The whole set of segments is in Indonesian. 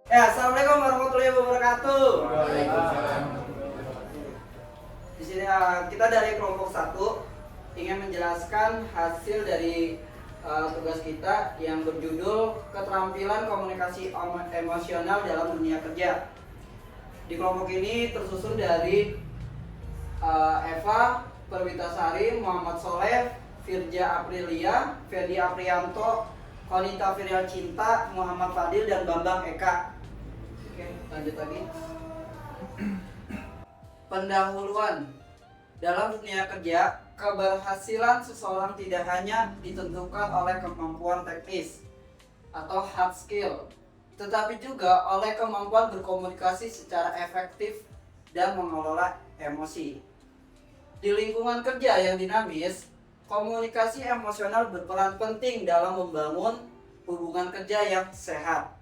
Ya, assalamualaikum warahmatullahi wabarakatuh. Waalaikumsalam. Di sini kita dari kelompok 1 ingin menjelaskan hasil dari tugas kita yang berjudul keterampilan komunikasi emosional dalam dunia kerja. Di kelompok ini tersusun dari Eva Perwitasari, Muhammad Soleh, Firja Aprilia, Ferdi Aprianto, Konita Firial Cinta, Muhammad Fadil, dan Bambang Eka. Oke, lanjut lagi. Pendahuluan. Dalam dunia kerja, keberhasilan seseorang tidak hanya ditentukan oleh kemampuan teknis atau hard skill, tetapi juga oleh kemampuan berkomunikasi secara efektif dan mengelola emosi. Di lingkungan kerja yang dinamis, komunikasi emosional berperan penting dalam membangun hubungan kerja yang sehat,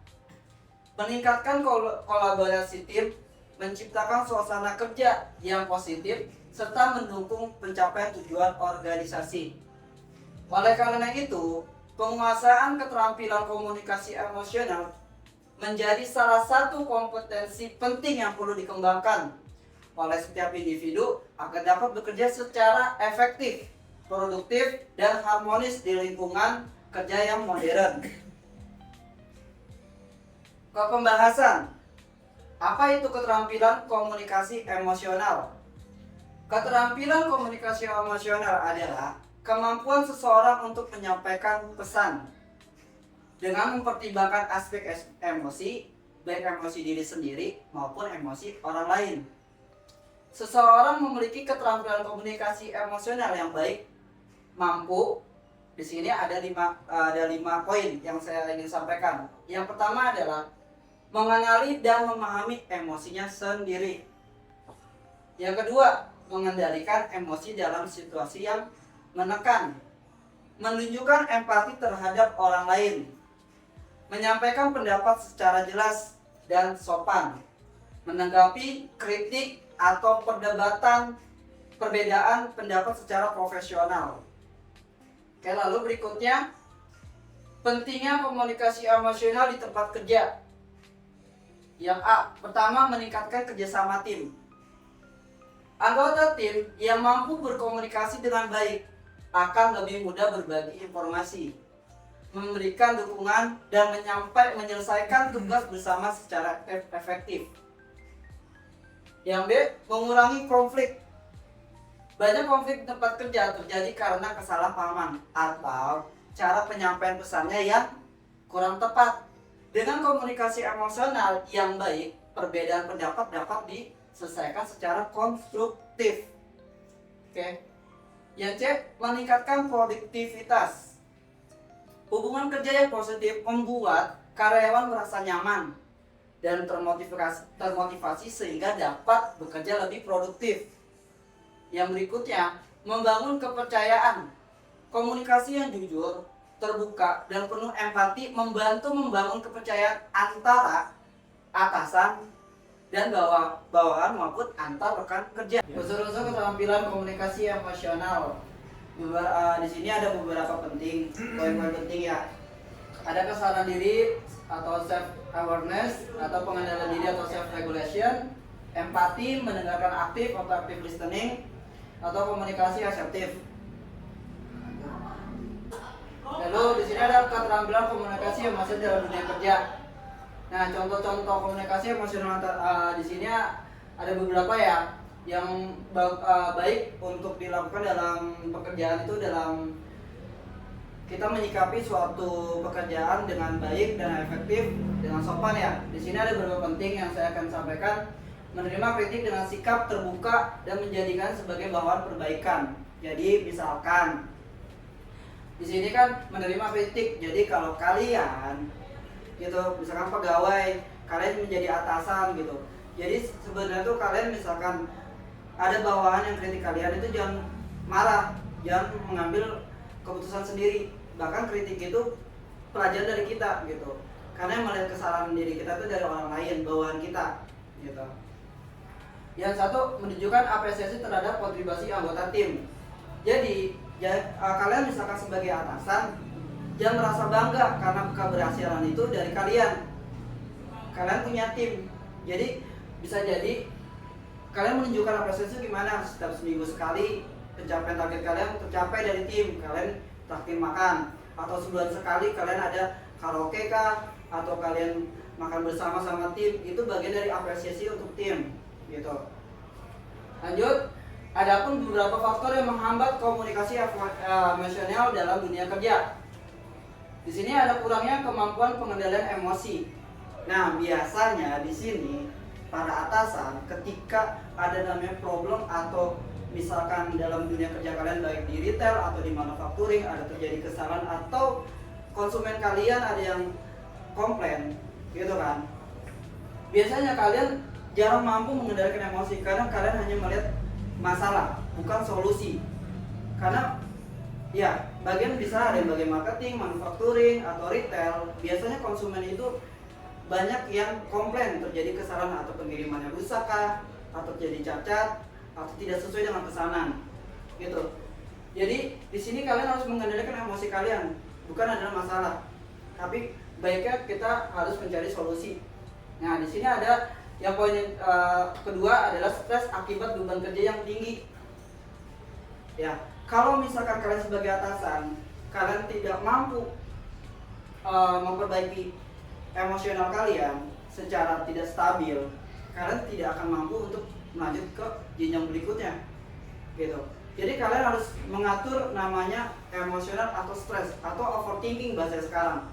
meningkatkan kolaborasi tim, menciptakan suasana kerja yang positif, serta mendukung pencapaian tujuan organisasi. Oleh karena itu, penguasaan keterampilan komunikasi emosional menjadi salah satu kompetensi penting yang perlu dikembangkan oleh setiap individu agar dapat bekerja secara efektif, produktif, dan harmonis di lingkungan kerja yang modern. Ke pembahasan, apa itu keterampilan komunikasi emosional? Keterampilan komunikasi emosional adalah kemampuan seseorang untuk menyampaikan pesan dengan mempertimbangkan aspek emosi, baik emosi diri sendiri maupun emosi orang lain. Seseorang memiliki keterampilan komunikasi emosional yang baik, mampu. Di sini ada 5 poin yang saya ingin sampaikan. Yang pertama adalah mengenali dan memahami emosinya sendiri. Yang kedua, mengendalikan emosi dalam situasi yang menekan, menunjukkan empati terhadap orang lain, menyampaikan pendapat secara jelas dan sopan, menanggapi kritik atau perbedaan pendapat secara profesional. Oke, lalu berikutnya, pentingnya komunikasi emosional di tempat kerja. Yang A, pertama, meningkatkan kerjasama tim. Anggota tim yang mampu berkomunikasi dengan baik akan lebih mudah berbagi informasi, memberikan dukungan, dan menyelesaikan tugas bersama secara efektif. Yang B, mengurangi konflik. Banyak konflik di tempat kerja terjadi karena kesalahpahaman atau cara penyampaian pesannya yang kurang tepat. Dengan komunikasi emosional yang baik, perbedaan pendapat dapat diselesaikan secara konstruktif. Oke. Yang C, meningkatkan produktivitas. Hubungan kerja yang positif membuat karyawan merasa nyaman dan termotivasi sehingga dapat bekerja lebih produktif. Yang berikutnya, membangun kepercayaan. Komunikasi yang jujur, terbuka, dan penuh empati membantu membangun kepercayaan antara atasan dan bawahan maupun antar rekan kerja. Unsur-unsur keterampilan komunikasi emosional. Di sini ada beberapa poin-poin penting ya. Ada kesadaran diri atau self awareness atau pengendalian diri atau self regulation, empati, mendengarkan aktif atau active listening, atau komunikasi asertif. Lalu di sini ada keterampilan komunikasi emosional dalam dunia kerja. Nah, contoh-contoh komunikasi emosional di sini ada beberapa ya yang baik untuk dilakukan dalam pekerjaan itu, dalam kita menyikapi suatu pekerjaan dengan baik dan efektif dengan sopan ya. Di sini ada beberapa penting yang saya akan sampaikan. Menerima kritik dengan sikap terbuka dan menjadikan sebagai bahan perbaikan. Jadi misalkan di sini kan menerima kritik. Jadi kalau kalian gitu, misalkan pegawai, kalian menjadi atasan gitu. Jadi sebenarnya tuh kalian misalkan ada bawahan yang kritik kalian, itu jangan marah, jangan mengambil keputusan sendiri. Bahkan kritik itu pelajaran dari kita gitu. Karena yang melihat kesalahan diri kita itu dari orang lain, bawahan kita gitu. Yang satu, menunjukkan apresiasi terhadap kontribusi anggota tim. Jadi kalian misalkan sebagai atasan, jangan merasa bangga karena keberhasilan itu dari kalian. kalian punya tim. Jadi bisa jadi kalian menunjukkan apresiasi gimana setiap seminggu sekali pencapaian target kalian tercapai dari tim, kalian traktir makan, atau sebulan sekali kalian ada karaoke kah, atau kalian makan bersama sama tim, itu bagian dari apresiasi untuk tim gitu. Lanjut, adapun beberapa faktor yang menghambat komunikasi emosional dalam dunia kerja. Di sini ada kurangnya kemampuan pengendalian emosi. Nah, biasanya di sini para atasan ketika ada namanya problem atau misalkan dalam dunia kerja kalian baik di retail atau di manufacturing ada terjadi kesalahan atau konsumen kalian ada yang komplain gitu kan, biasanya kalian jarang mampu mengendalikan emosi karena kalian hanya melihat masalah bukan solusi. Karena ya bagian bisa ada yang bagian marketing, manufacturing atau retail, biasanya konsumen itu banyak yang komplain terjadi kesalahan atau pengirimannya rusak kah, atau terjadi cacat atau tidak sesuai dengan pesanan gitu. Jadi di sini kalian harus mengendalikan emosi kalian, bukan adalah masalah, tapi baiknya kita harus mencari solusi. Nah, di sini ada yang poin kedua adalah stres akibat beban kerja yang tinggi. Ya, kalau misalkan kalian sebagai atasan kalian tidak mampu memperbaiki emosional kalian secara tidak stabil, kalian tidak akan mampu untuk melanjut ke jenjang berikutnya gitu. Jadi kalian harus mengatur namanya emosional atau stres atau overthinking bahasa sekarang.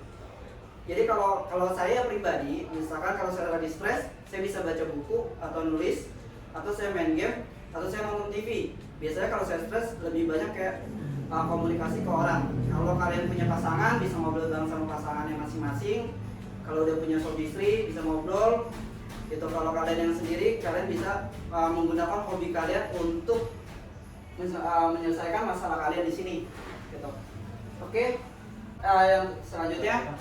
Jadi kalau saya pribadi, misalkan kalau saya lagi stres, saya bisa baca buku atau nulis, atau saya main game, atau saya nonton TV. Biasanya kalau saya stres lebih banyak kayak komunikasi ke orang. Kalau kalian punya pasangan, bisa ngobrol bareng sama pasangannya masing-masing. Kalau udah punya suami istri, bisa ngobrol. Itu kalau kalian yang sendiri, kalian bisa menggunakan hobi kalian untuk menyelesaikan masalah kalian di sini. Gitu. Oke, yang selanjutnya.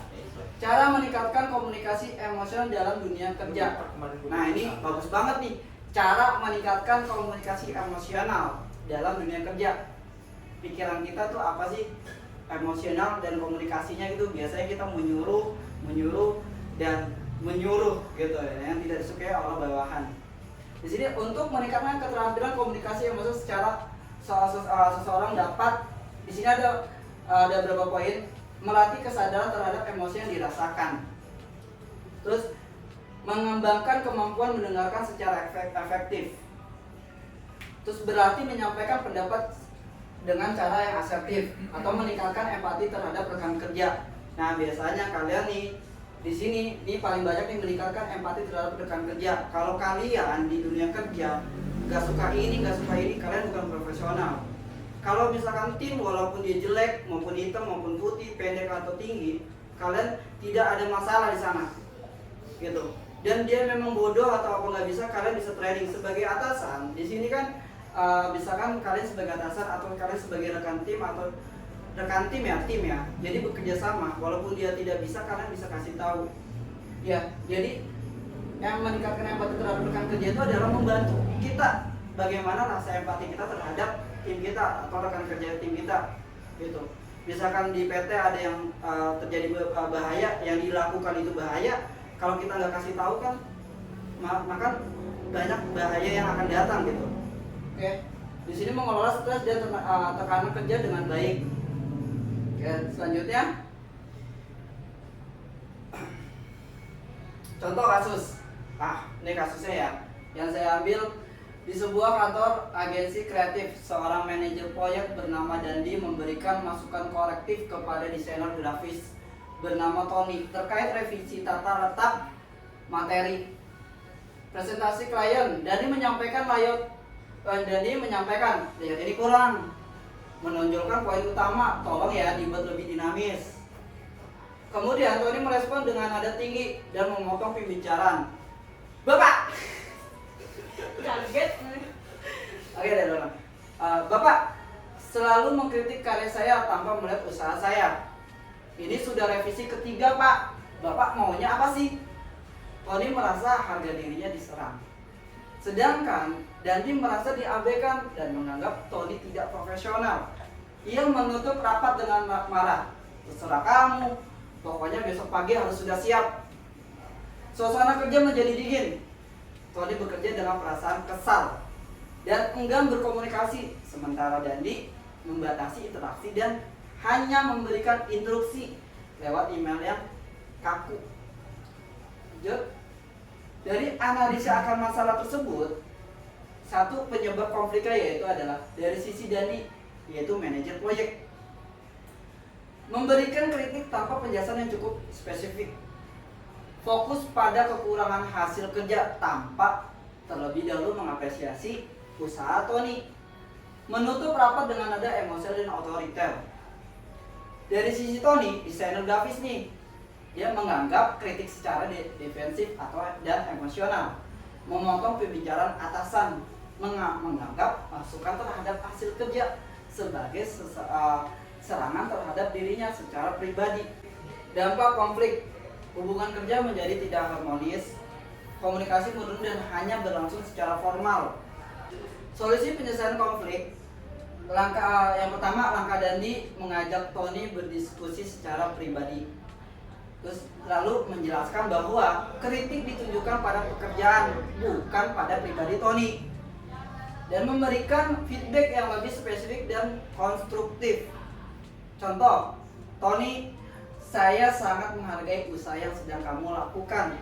Cara meningkatkan komunikasi emosional dalam dunia kerja. Nah, ini bagus banget nih. Cara meningkatkan komunikasi emosional dalam dunia kerja. Pikiran kita tuh apa sih? Emosional dan komunikasinya itu biasanya kita menyuruh dan menyuruh gitu ya, yang tidak disukai oleh bawahan. Di sini untuk meningkatkan keterampilan komunikasi emosional secara seseorang dapat, di sini ada beberapa poin. Melatih kesadaran terhadap emosi yang dirasakan. Terus mengembangkan kemampuan mendengarkan secara efektif. Terus berarti menyampaikan pendapat dengan cara yang asertif atau meningkatkan empati terhadap rekan kerja. Nah, biasanya kalian nih di sini paling banyak nih meningkatkan empati terhadap rekan kerja. Kalau kalian di dunia kerja gak suka ini, kalian bukan profesional. Kalau misalkan tim walaupun dia jelek maupun hitam maupun putih, pendek atau tinggi, kalian tidak ada masalah di sana, gitu. Dan dia memang bodoh atau apa nggak bisa, kalian bisa training sebagai atasan. Di sini kan misalkan kalian sebagai atasan atau kalian sebagai rekan tim atau rekan tim ya, jadi bekerja sama. Walaupun dia tidak bisa, kalian bisa kasih tahu. Ya, jadi yang meningkatkan empati terhadap rekan kerja itu adalah membantu kita bagaimana rasa empati kita terhadap tim kita atau rekan kerja tim kita gitu. Misalkan di PT ada yang terjadi bahaya, yang dilakukan itu bahaya, kalau kita nggak kasih tahu kan maka banyak bahaya yang akan datang gitu. Oke. Di sini mengelola stres dan tekanan kerja dengan baik. Oke, selanjutnya contoh kasus. Ini kasusnya ya, yang saya ambil di sebuah kantor agensi kreatif. Seorang manajer proyek bernama Dandi memberikan masukan korektif kepada desainer grafis bernama Tony terkait revisi tata letak materi presentasi klien. Dandi menyampaikan layout ini kurang, menonjolkan poin utama, tolong ya dibuat lebih dinamis. Kemudian Tony merespon dengan nada tinggi dan memotong pembicaraan. Bapak, kaget. Oke deh, Bapak selalu mengkritik karya saya tanpa melihat usaha saya. Ini sudah revisi ketiga, Pak. Bapak maunya apa sih? Tony merasa harga dirinya diserang. Sedangkan Dandi merasa diabaikan dan menganggap Tony tidak profesional. Ia menutup rapat dengan marah. Terserah kamu, pokoknya besok pagi harus sudah siap. Suasana kerja menjadi dingin. Tony bekerja dengan perasaan kesal dan enggan berkomunikasi, sementara Dandi membatasi interaksi dan hanya memberikan instruksi lewat email yang kaku. Lanjut. Dari analisa akan masalah tersebut, satu penyebab konfliknya yaitu adalah dari sisi Dandi, yaitu manajer proyek, memberikan kritik tanpa penjelasan yang cukup spesifik, fokus pada kekurangan hasil kerja tanpa terlebih dahulu mengapresiasi usaha Tony, menutup rapat dengan nada emosional dan otoriter. Dari sisi Tony, desainer grafis nih, dia menganggap kritik secara defensif dan emosional, memotong pembicaraan atasan, menganggap masukan terhadap hasil kerja sebagai serangan terhadap dirinya secara pribadi. Dampak konflik, hubungan kerja menjadi tidak harmonis, komunikasi menurun dan hanya berlangsung secara formal. Solusi penyelesaian konflik, langkah yang pertama, langkah Dandi mengajak Tony berdiskusi secara pribadi. Terus lalu menjelaskan bahwa kritik ditujukan pada pekerjaan, bukan pada pribadi Tony, dan memberikan feedback yang lebih spesifik dan konstruktif. Contoh, Tony, saya sangat menghargai usaha yang sedang kamu lakukan.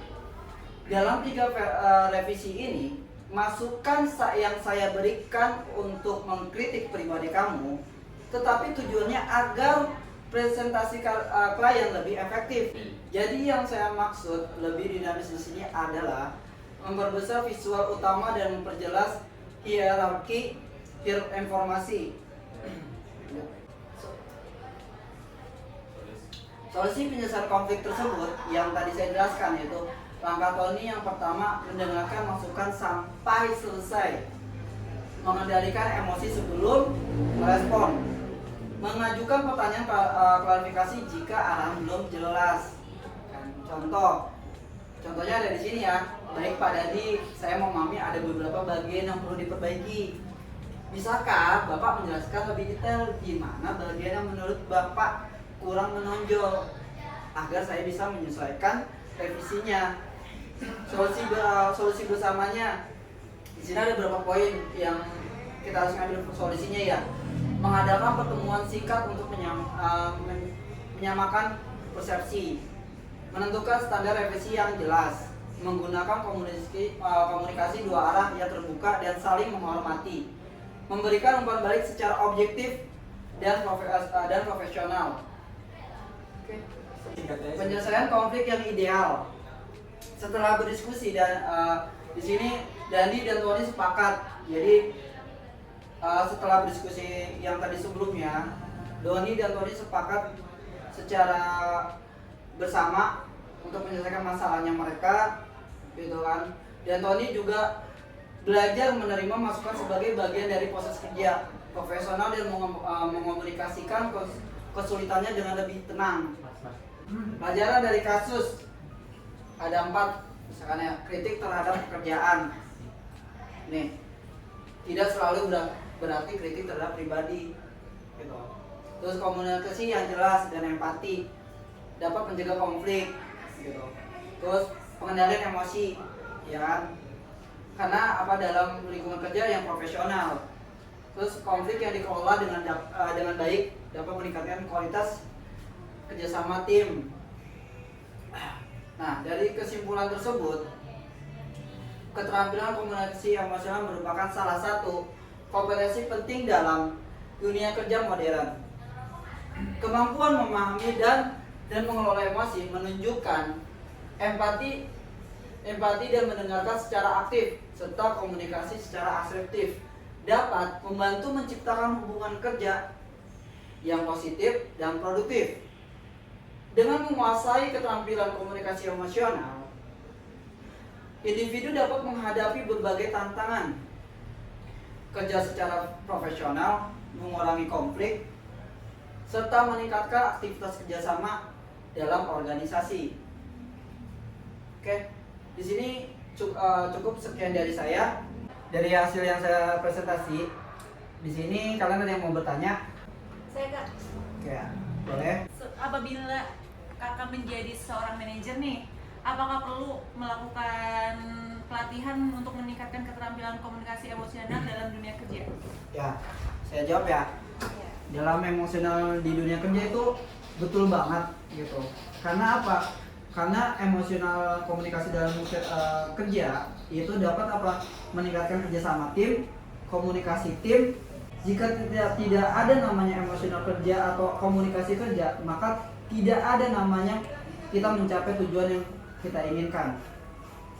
Dalam 3 revisi ini, masukan yang saya berikan untuk mengkritik pribadi kamu, tetapi tujuannya agar presentasi klien lebih efektif. Jadi yang saya maksud lebih dinamis di sini adalah memperbesar visual utama dan memperjelas hierarki informasi. Solusi penyelesaian konflik tersebut yang tadi saya jelaskan, yaitu langkah Tony yang pertama, mendengarkan masukan sampai selesai, mengendalikan emosi sebelum merespon, mengajukan pertanyaan klarifikasi jika arahan belum jelas. Contohnya ada di sini ya. Baik Pak Dandi, saya memahami ada beberapa bagian yang perlu diperbaiki. Bisakah Bapak menjelaskan lebih detail di mana bagian yang menurut Bapak kurang menonjol agar saya bisa menyesuaikan revisinya? Solusi bersamanya. Di sini ada beberapa poin yang kita harus ambil solusinya ya. Mengadakan pertemuan singkat untuk menyamakan persepsi, menentukan standar revisi yang jelas, menggunakan komunikasi 2 arah yang terbuka dan saling menghormati, memberikan umpan balik secara objektif dan profesional. Penyelesaian konflik yang ideal. Setelah berdiskusi dan di sini Dandi dan Tony sepakat. Jadi setelah berdiskusi yang tadi sebelumnya, Doni dan Tony sepakat secara bersama untuk menyelesaikan masalahnya mereka, gitu kan. Dan Tony juga belajar menerima masukan sebagai bagian dari proses kerja profesional dan mengomunikasikan kesulitannya dengan lebih tenang. Pelajaran dari kasus ada 4, misalkan ya, kritik terhadap pekerjaan. Nih, tidak selalu berarti kritik terhadap pribadi, gitu. Terus komunikasi yang jelas dan empati dapat mencegah konflik, gitu. Terus pengendalian emosi, ya kan? Karena dalam lingkungan kerja yang profesional. Terus konflik yang dikelola dengan baik dapat meningkatkan kualitas kerjasama tim. Nah, dari kesimpulan tersebut, keterampilan komunikasi emosional merupakan salah satu kompetensi penting dalam dunia kerja modern. Kemampuan memahami dan mengelola emosi, menunjukkan empati dan mendengarkan secara aktif, serta komunikasi secara asertif dapat membantu menciptakan hubungan kerja yang positif dan produktif. Dengan menguasai keterampilan komunikasi emosional, individu dapat menghadapi berbagai tantangan, kerja secara profesional, mengurangi konflik, serta meningkatkan aktivitas kerjasama dalam organisasi. Oke, di sini cukup sekian dari saya. Dari hasil yang saya presentasi, di sini kalian ada yang mau bertanya? Saya Kak. Oke, boleh. Apabila Kakak menjadi seorang manajer nih, apakah perlu melakukan pelatihan untuk meningkatkan keterampilan komunikasi emosional dalam dunia kerja? Ya, saya jawab ya. Dalam emosional di dunia kerja itu betul banget gitu. Karena apa? Karena emosional komunikasi dalam kerja itu dapat apa? Meningkatkan kerjasama tim, komunikasi tim. Jika tidak ada namanya emosional kerja atau komunikasi kerja, maka tidak ada namanya kita mencapai tujuan yang kita inginkan.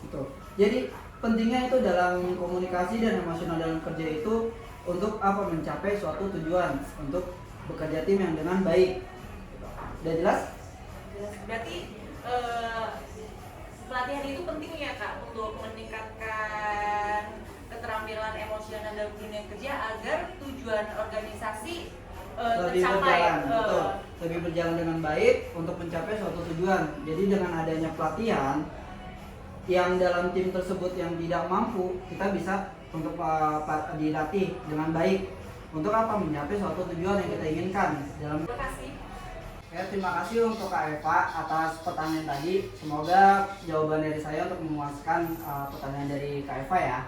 Gitu. Jadi pentingnya itu dalam komunikasi dan emosional dalam kerja itu untuk apa? Mencapai suatu tujuan, untuk bekerja tim yang dengan baik. Udah jelas? Berarti pelatihan itu penting ya Kak untuk meningkatkan keterampilan emosional dalam dunia kerja agar tujuan organisasi Lebih tercapai. berjalan, betul. Lebih berjalan dengan baik untuk mencapai suatu tujuan. Jadi dengan adanya pelatihan yang dalam tim tersebut yang tidak mampu, kita bisa untuk dilatih dengan baik untuk apa? Mencapai suatu tujuan yang kita inginkan dalam. Terima kasih. Ya, terima kasih untuk Kak Eva atas pertanyaan tadi. Semoga jawaban dari saya untuk memuaskan pertanyaan dari Kak Eva ya.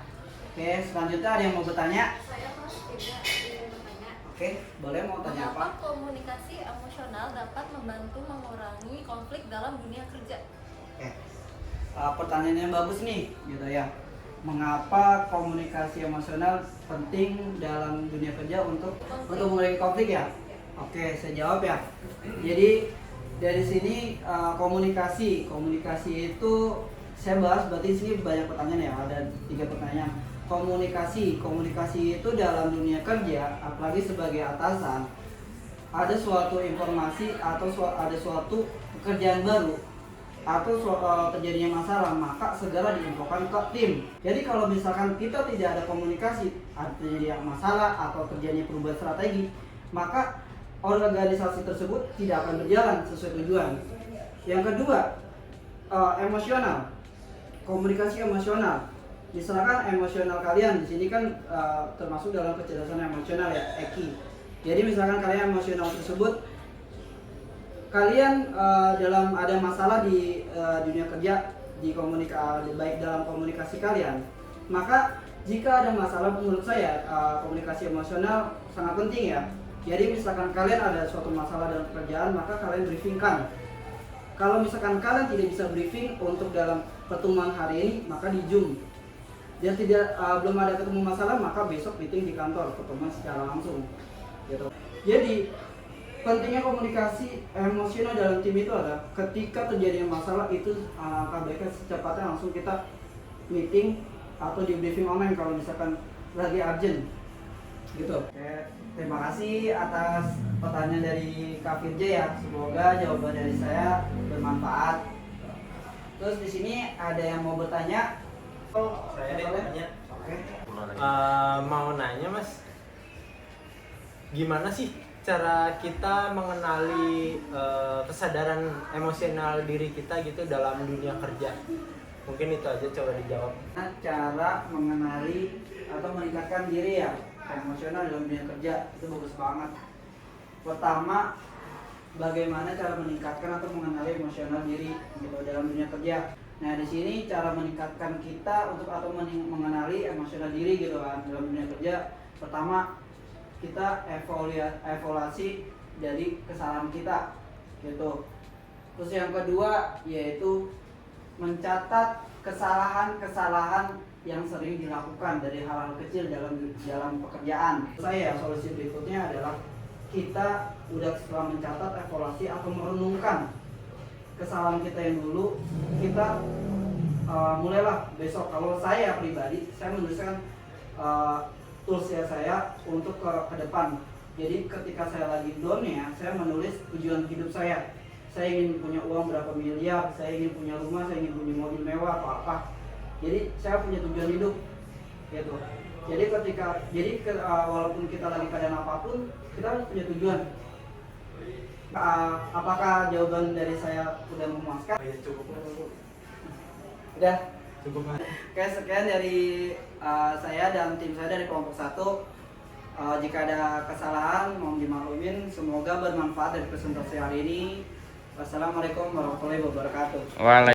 Oke, selanjutnya ada yang mau bertanya? Saya Mas tidak ingin bertanya. Oke, boleh mau tanya apa? Mengapa komunikasi emosional dapat membantu mengurangi konflik dalam dunia kerja? Oke, pertanyaannya bagus nih, gitu ya. Mengapa komunikasi emosional penting dalam dunia kerja untuk mengurangi konflik ya? Oke, saya jawab ya. Jadi dari sini komunikasi itu saya bahas, berarti sini banyak pertanyaan ya, ada 3 pertanyaan. Komunikasi itu dalam dunia kerja, apalagi sebagai atasan, ada suatu informasi atau ada suatu pekerjaan baru atau terjadinya masalah, maka segera diinfokan ke tim. Jadi kalau misalkan kita tidak ada komunikasi, terjadi masalah atau terjadi perubahan strategi, maka organisasi tersebut tidak akan berjalan sesuai tujuan. Yang kedua, emosional, komunikasi emosional. Misalkan emosional kalian di sini kan termasuk dalam kecerdasan emosional ya, EQ. Jadi misalkan kalian emosional tersebut, kalian dalam ada masalah di dunia kerja, di komunikasi, baik dalam komunikasi kalian, maka jika ada masalah, menurut saya komunikasi emosional sangat penting ya. Jadi misalkan kalian ada suatu masalah dalam pekerjaan, maka kalian briefingkan. Kalau misalkan kalian tidak bisa briefing untuk dalam pertemuan hari ini, maka di Zoom. Dan belum ada ketemu masalah, maka besok meeting di kantor, pertemuan secara langsung. Gitu. Jadi pentingnya komunikasi emosional dalam tim itu adalah ketika terjadi masalah itu baiknya secepatnya langsung kita meeting atau di briefing online kalau misalkan lagi urgent. Gitu. Terima kasih atas pertanyaan dari Kak Firja ya. Semoga jawaban dari saya bermanfaat. Terus di sini ada yang mau bertanya? Saya ada tanya. Oke. Mau nanya Mas, gimana sih cara kita mengenali kesadaran emosional diri kita gitu dalam dunia kerja? Mungkin itu aja, coba dijawab. Cara mengenali atau meningkatkan diri ya emosional dalam dunia kerja itu bagus banget. Pertama, bagaimana cara meningkatkan atau mengenali emosional diri gitu dalam dunia kerja. Nah di sini cara meningkatkan kita untuk atau mengenali emosional diri gitu kan dalam dunia kerja. Pertama, kita evaluasi dari kesalahan kita gitu. Terus yang kedua yaitu mencatat kesalahan-kesalahan yang sering dilakukan dari hal-hal kecil dalam pekerjaan. Solusi berikutnya adalah kita udah setelah mencatat, evaluasi atau merenungkan kesalahan kita yang dulu, kita mulailah besok. Kalau saya pribadi, saya menuliskan tools ya saya untuk ke depan. Jadi ketika saya lagi down ya, saya menulis tujuan hidup saya. Saya ingin punya uang berapa miliar, saya ingin punya rumah, saya ingin punya mobil mewah atau apa. Jadi saya punya tujuan hidup, gitu. Jadi walaupun kita lagi keadaan apapun, kita harus punya tujuan. Apakah jawaban dari saya udah memuaskan? Ya, cukup Mas. Udah. Cukup Mas. Oke, sekian dari saya dan tim saya dari kelompok 1. Jika ada kesalahan mohon dimaklumin. Semoga bermanfaat dari presentasi hari ini. Wassalamualaikum warahmatullahi wabarakatuh.